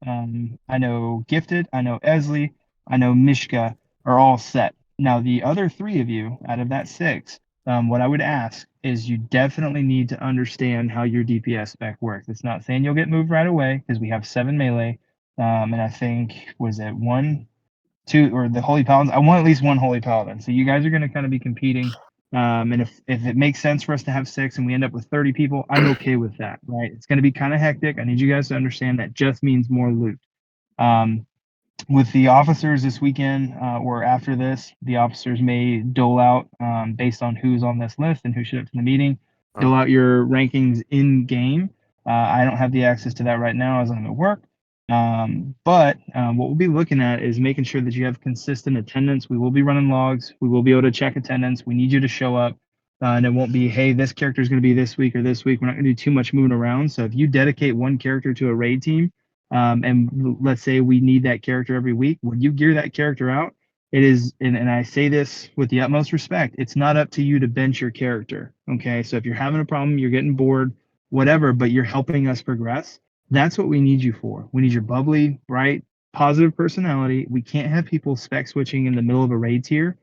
Powders, I know Gifted, I know Esley, I know Mishka are all set. Now, the other three of you out of that six, what I would ask is you definitely need to understand how your DPS spec works. It's not saying you'll get moved right away because we have 7 melee, and I think was it one, two, or the Holy Paladins. I want at least one Holy Paladin. So you guys are going to kind of be competing. And if it makes sense for us to have six and we end up with 30 people, I'm okay with that, right? It's going to be kind of hectic. I need you guys to understand that just means more loot. Um, with the officers this weekend or after this, the officers may dole out based on who's on this list and who showed up to the meeting, dole out your rankings in game. I don't have the access to that right now as I'm at work. But what we'll be looking at is making sure that you have consistent attendance. We will be running logs. We will be able to check attendance. We need you to show up. And it won't be, hey, this character is going to be this week or this week. We're not going to do too much moving around. So if you dedicate one character to a raid team, and let's say we need that character every week, when you gear that character out, it is, and I say this with the utmost respect, it's not up to you to bench your character. Okay. So if you're having a problem, you're getting bored, whatever, but you're helping us progress, that's what we need you for. We need your bubbly, bright, positive personality. We can't have people spec switching in the middle of a raid tier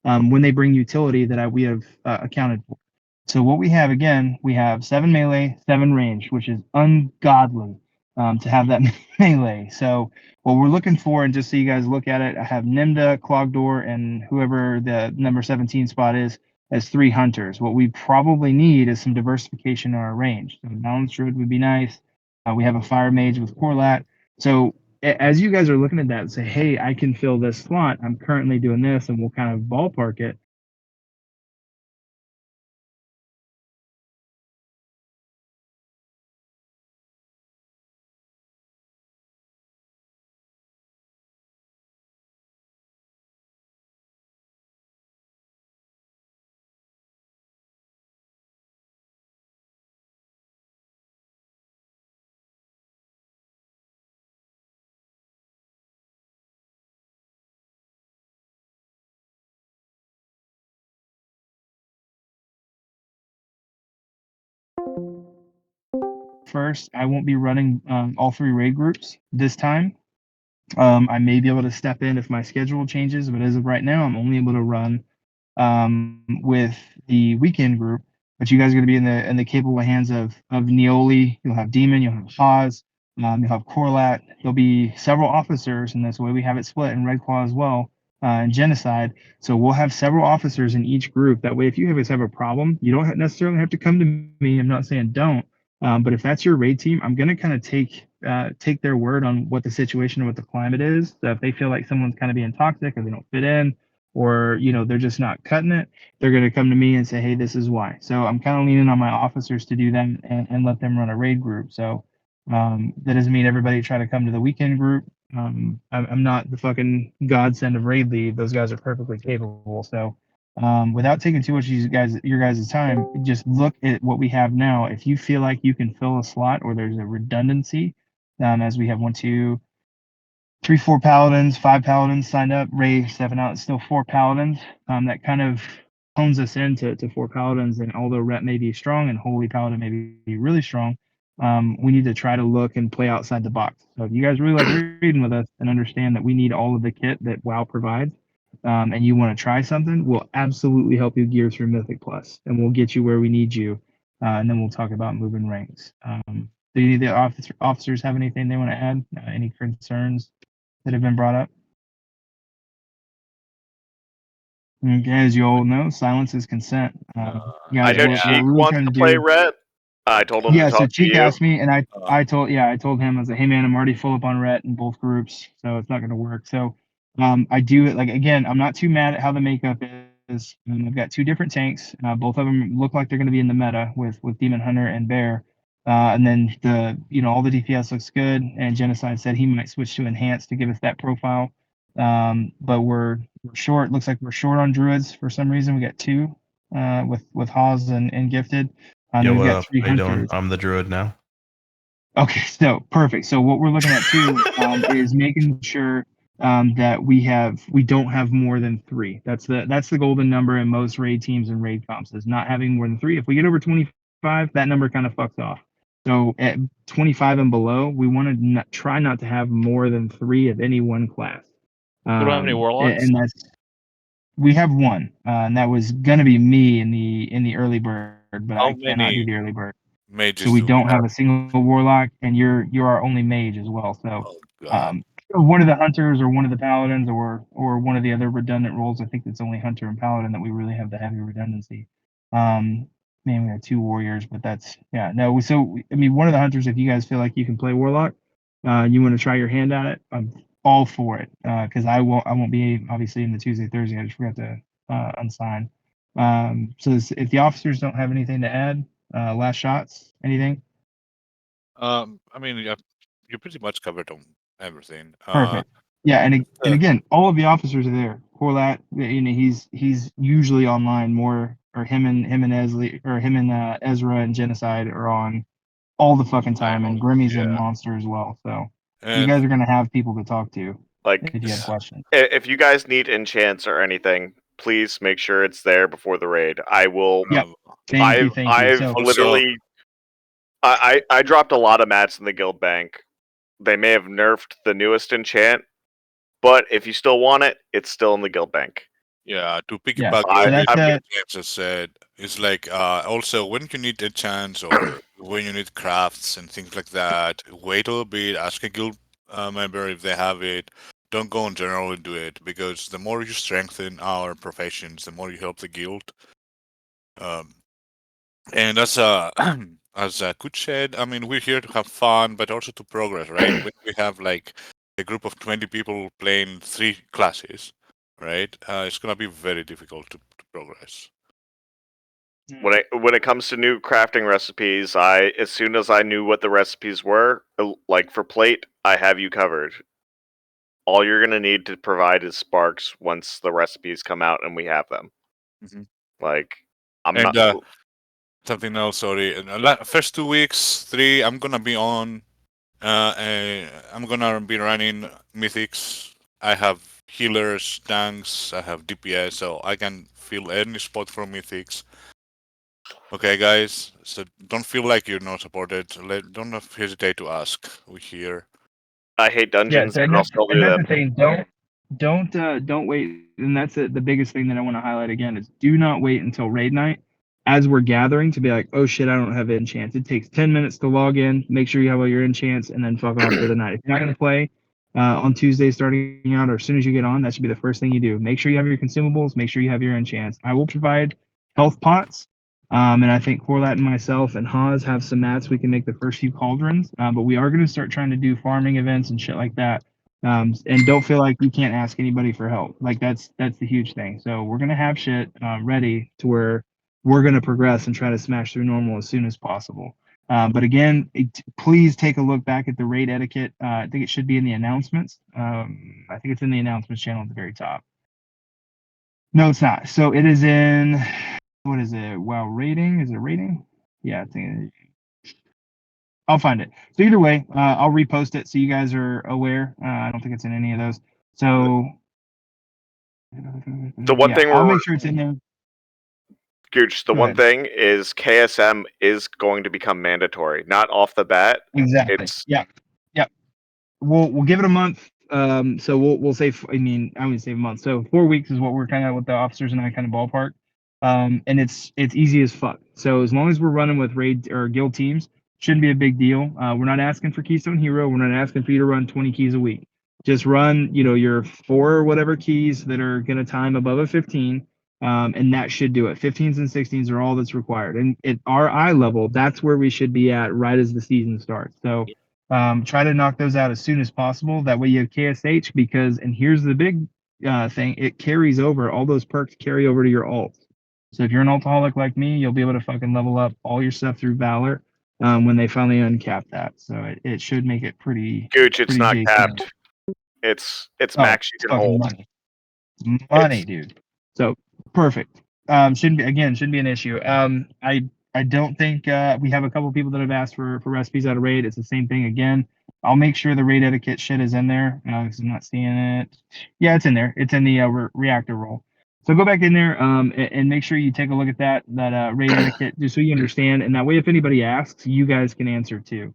when they bring utility that we have accounted for. So what we have, again, we have 7 melee, 7 range, which is ungodly to have that melee. So what we're looking for, and just so you guys look at it, I have Nimda, Clogdor, and whoever the number 17 spot is as 3 hunters. What we probably need is some diversification in our range. So Balanced Druid would be nice. We have a Fire Mage with Corlat. So as you guys are looking at that and say, hey, I can fill this slot, I'm currently doing this, and we'll kind of ballpark it. First, I won't be running all 3 raid groups this time. I may be able to step in if my schedule changes, but as of right now, I'm only able to run with the weekend group. But you guys are going to be in the capable hands of Neoli. You'll have Demon. You'll have Haz. You'll have Corlat. There'll be several officers, and that's the way we have it split in Red Claw as well, and Genocide. So we'll have several officers in each group. That way, if you guys have a problem, you don't necessarily have to come to me. I'm not saying don't. But if that's your raid team, I'm going to kind of take their word on what the situation and what the climate is. So if they feel like someone's kind of being toxic or they don't fit in, or they're just not cutting it, they're going to come to me and say, hey, this is why. So I'm kind of leaning on my officers to do that and let them run a raid group. So that doesn't mean everybody try to come to the weekend group. I'm not the fucking godsend of raid lead. Those guys are perfectly capable. So without taking too much of your guys' time, just look at what we have now. If you feel like you can fill a slot or there's a redundancy, as we have 1, 2, 3, 4 paladins, 5 paladins signed up, Ray 7 out, it's still 4 paladins. That kind of hones us into 4 paladins, and although Rep may be strong and Holy Paladin may be really strong, we need to try to look and play outside the box. So if you guys really like reading with us and understand that we need all of the kit that WoW provides, and you want to try something, we'll absolutely help you gear through Mythic Plus, and we'll get you where we need you, and then we'll talk about moving ranks. Do any of the officers have anything they want to add? Any concerns that have been brought up? Okay, as you all know, silence is consent. I know what Cheek we're really wants trying to to play do. Ret. I told him to Yeah, so talk to Cheek you. asked me, and I told him, I was like, hey man, I'm already full up on Rhett in both groups, so it's not going to work. So I do it, like, again, I'm not too mad at how the makeup is. I've got 2 different tanks. Both of them look like they're going to be in the meta with Demon Hunter and Bear. And then all the DPS looks good. And Genocide said he might switch to Enhance to give us that profile. But we're short. Looks like we're short on Druids for some reason. We got 2 with Haz and Gifted. Yo, we've what got up? 3 How you doing? hunters. I'm the druid now. Okay, so perfect. So what we're looking at too is making sure that we don't have more than 3. That's the golden number in most raid teams and raid comps, is not having more than 3. If we get over 25, that number kind of fucks off. So at 25 and below, we want to try not to have more than 3 of any one class. We don't have any warlocks. And we have one, and that was gonna be me in the early bird, but How I cannot many do the early bird. mages So we do don't have have? a single warlock, and you're our only mage as well. So Oh god. one of the hunters or one of the paladins or one of the other redundant roles. I think it's only hunter and paladin that we really have the heavy redundancy. Man, we have 2 warriors, but that's no. So I mean, one of the hunters, if you guys feel like you can play warlock, you want to try your hand at it, I'm all for it. Because I won't be obviously in the Tuesday Thursday. I just forgot to unsign. So if the officers don't have anything to add, last shots, anything? I mean, you pretty much covered on everything. Perfect. Yeah, and again, all of the officers are there. Corlat, you know, he's usually online more, or him and Esley, or him and Ezra and Genocide are on all the fucking time, and Grimmy's in Monster as well. So you guys are gonna have people to talk to, like, if you have questions. If you guys need enchants or anything, please make sure it's there before the raid. I will. Yep. Thank you. I've So, literally, I dropped a lot of mats in the guild bank. They may have nerfed the newest enchant, but if you still want it, it's still in the guild bank. Yeah, to Yeah, piggyback so what that's James has said, it's like also when you need a chance or when you need crafts and things like that, wait a little bit, ask a guild member if they have it. Don't go in general and do it, because the more you strengthen our professions, the more you help the guild. And as as Kuch said, I mean, we're here to have fun, but also to progress, right? When we have like a group of 20 people playing 3 classes, right? It's gonna be very difficult to progress. When it comes to new crafting recipes, as soon as I knew what the recipes were, like for plate, I have you covered. All you're gonna need to provide is sparks once the recipes come out and we have them. Mm-hmm. Like, I'm and, not. Something else, sorry. First 2 weeks, 3, I'm gonna be on. I'm gonna be running mythics. I have healers, tanks, I have DPS, so I can fill any spot for mythics. Okay, guys, so don't feel like you're not supported. Don't hesitate to ask. We're here. I hate dungeons, and but I'll still do that's them. the thing. Don't wait. And that's the biggest thing that I want to highlight again is do not wait until raid night as we're gathering to be like, oh shit, I don't have enchants. It takes 10 minutes to log in, make sure you have all your enchants, and then fuck off for the night. If you're not gonna play on Tuesday starting out, or as soon as you get on, that should be the first thing you do. Make sure you have your consumables, make sure you have your enchants. I will provide health pots. And I think Corlat and myself and Haas have some mats we can make the first few cauldrons. But we are going to start trying to do farming events and shit like that. And don't feel like you can't ask anybody for help. Like that's the huge thing. So we're gonna have shit ready to where we're gonna progress and try to smash through normal as soon as possible. But again, please take a look back at the raid etiquette. I think it should be in the announcements. I think it's in the announcements channel at the very top. No, it's not. So it is in, what is it? Wow, rating? Is it rating? Yeah, I think I'll find it. So either way, I'll repost it so you guys are aware. I don't think it's in any of those. So The one thing I'll make sure it's in there. Gooch, the Go one ahead. thing is KSM is going to become mandatory. Not off the bat. Exactly. Yeah. We'll give it a month. So we'll say, I mean, I wouldn't say a month. So 4 weeks is what we're kind of with the officers and I kind of ballpark. And it's easy as fuck. So as long as we're running with raid or guild teams, shouldn't be a big deal. We're not asking for Keystone Hero. We're not asking for you to run 20 keys a week. Just run, your 4 or whatever keys that are going to time above a 15. And that should do it. 15s and 16s are all that's required. And at our eye level, that's where we should be at right as the season starts. So try to knock those out as soon as possible. That way you have KSH because, and here's the big thing, it carries over. All those perks carry over to your alts. So if you're an altaholic like me, you'll be able to fucking level up all your stuff through Valor when they finally uncap that. So it should make it pretty. Gooch, it's not JC. capped. It's max you can hold. Money, dude. So perfect. Shouldn't be an issue. I don't think we have a couple people that have asked for recipes out of raid. It's the same thing again. I'll make sure the raid etiquette shit is in there because I'm not seeing it. Yeah, it's in there. It's in the reactor role. So go back in there and make sure you take a look at that raid etiquette, just so you understand. And that way, if anybody asks, you guys can answer too.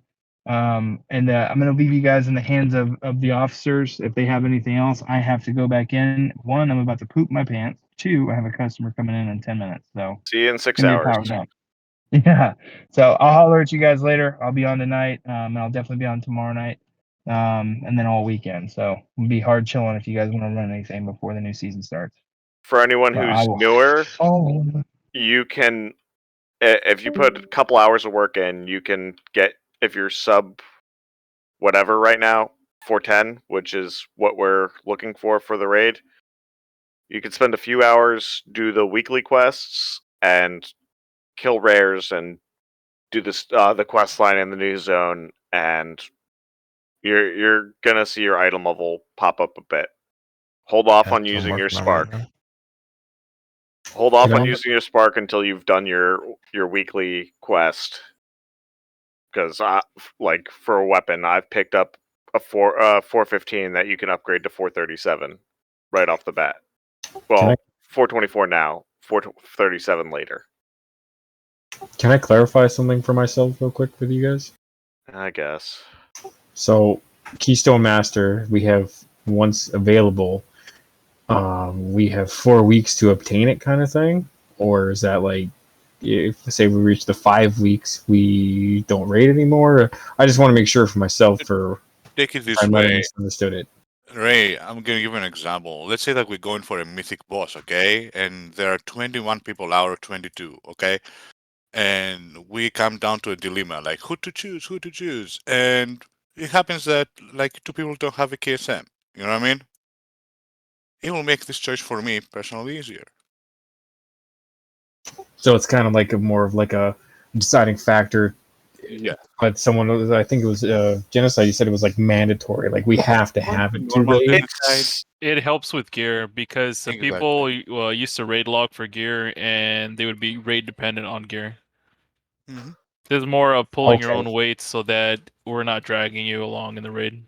And I'm going to leave you guys in the hands of the officers. If they have anything else, I have to go back in. One, I'm about to poop my pants. Two, I have a customer coming in 10 minutes. So See you in it's 6 gonna be a hours. power dump. Yeah. So I'll holler at you guys later. I'll be on tonight. And I'll definitely be on tomorrow night. And then all weekend. So it'll be hard chilling if you guys want to run anything before the new season starts. For anyone But I who's will newer, follow. you can, if you put a couple hours of work in, you can get, if you're sub whatever right now, 410, which is what we're looking for the raid, you can spend a few hours, do the weekly quests, and kill rares, and do this the quest line in the new zone, and you're gonna see your item level pop up a bit. Hold off on using your spark. Hold off on using your spark until you've done your weekly quest. Because like for a weapon, I've picked up a 415 that you can upgrade to 437 right off the bat. Well, 424 now, 437 later. Can I clarify something for myself real quick with you guys? I guess. So, Keystone Master, we have once available. We have 4 weeks to obtain it, kind of thing, or is that like, if say we reach the 5 weeks, we don't raid anymore? I just want to make sure for myself. Take it this I might have way. misunderstood it. Ray, I'm going to give you an example. Let's say that we're going for a mythic boss, okay? And there are 21 people out of 22, okay? And we come down to a dilemma, like who to choose. And it happens that like 2 people don't have a KSM. You know what I mean? It will make this choice for me personally easier. So it's kind of like more of like a deciding factor. Yeah. But someone, I think it was Genocide, you said it was like mandatory. Like we have to have it to Normal raid. It helps with gear because some people used to raid log for gear and they would be raid dependent on gear. Mm-hmm. There's more of pulling your own weight so that we're not dragging you along in the raid.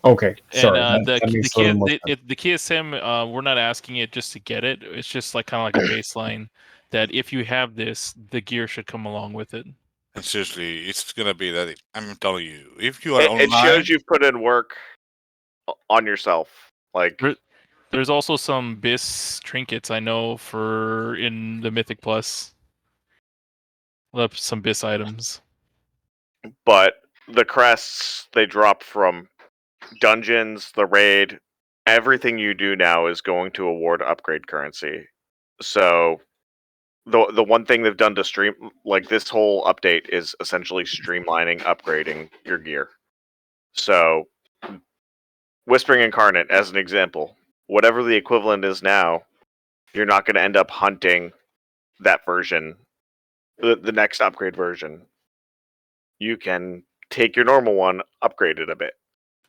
Okay, sorry. And that makes a little more sense. the KSM, we're not asking it just to get it. It's just like kind of like a baseline that if you have this, the gear should come along with it. And seriously, it's gonna be that. I'm telling you, if you are online, it shows you've put in work on yourself. Like there's also some BIS trinkets I know for in the Mythic Plus. Left some BIS items. But the crests they drop from dungeons, the raid, everything you do now is going to award upgrade currency. So the one thing they've done to stream, like this whole update, is essentially streamlining upgrading your gear. So Whispering Incarnate, as an example, whatever the equivalent is now, you're not going to end up hunting that version, the next upgrade version. You can take your normal one, upgrade it a bit.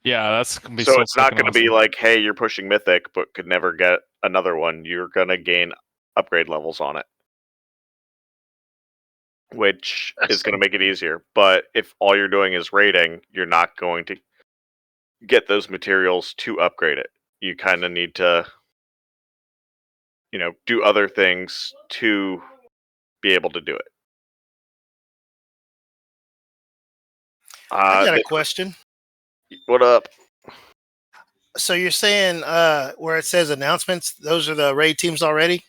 Yeah, that's gonna be so it's not going to be awesome. like, hey, you're pushing Mythic, but could never get another one. You're going to gain upgrade levels on it, which is going to make it easier. But if all you're doing is raiding, you're not going to get those materials to upgrade it. You kind of need to, do other things to be able to do it. I got a question. What up? So you're saying where it says announcements, those are the raid teams already?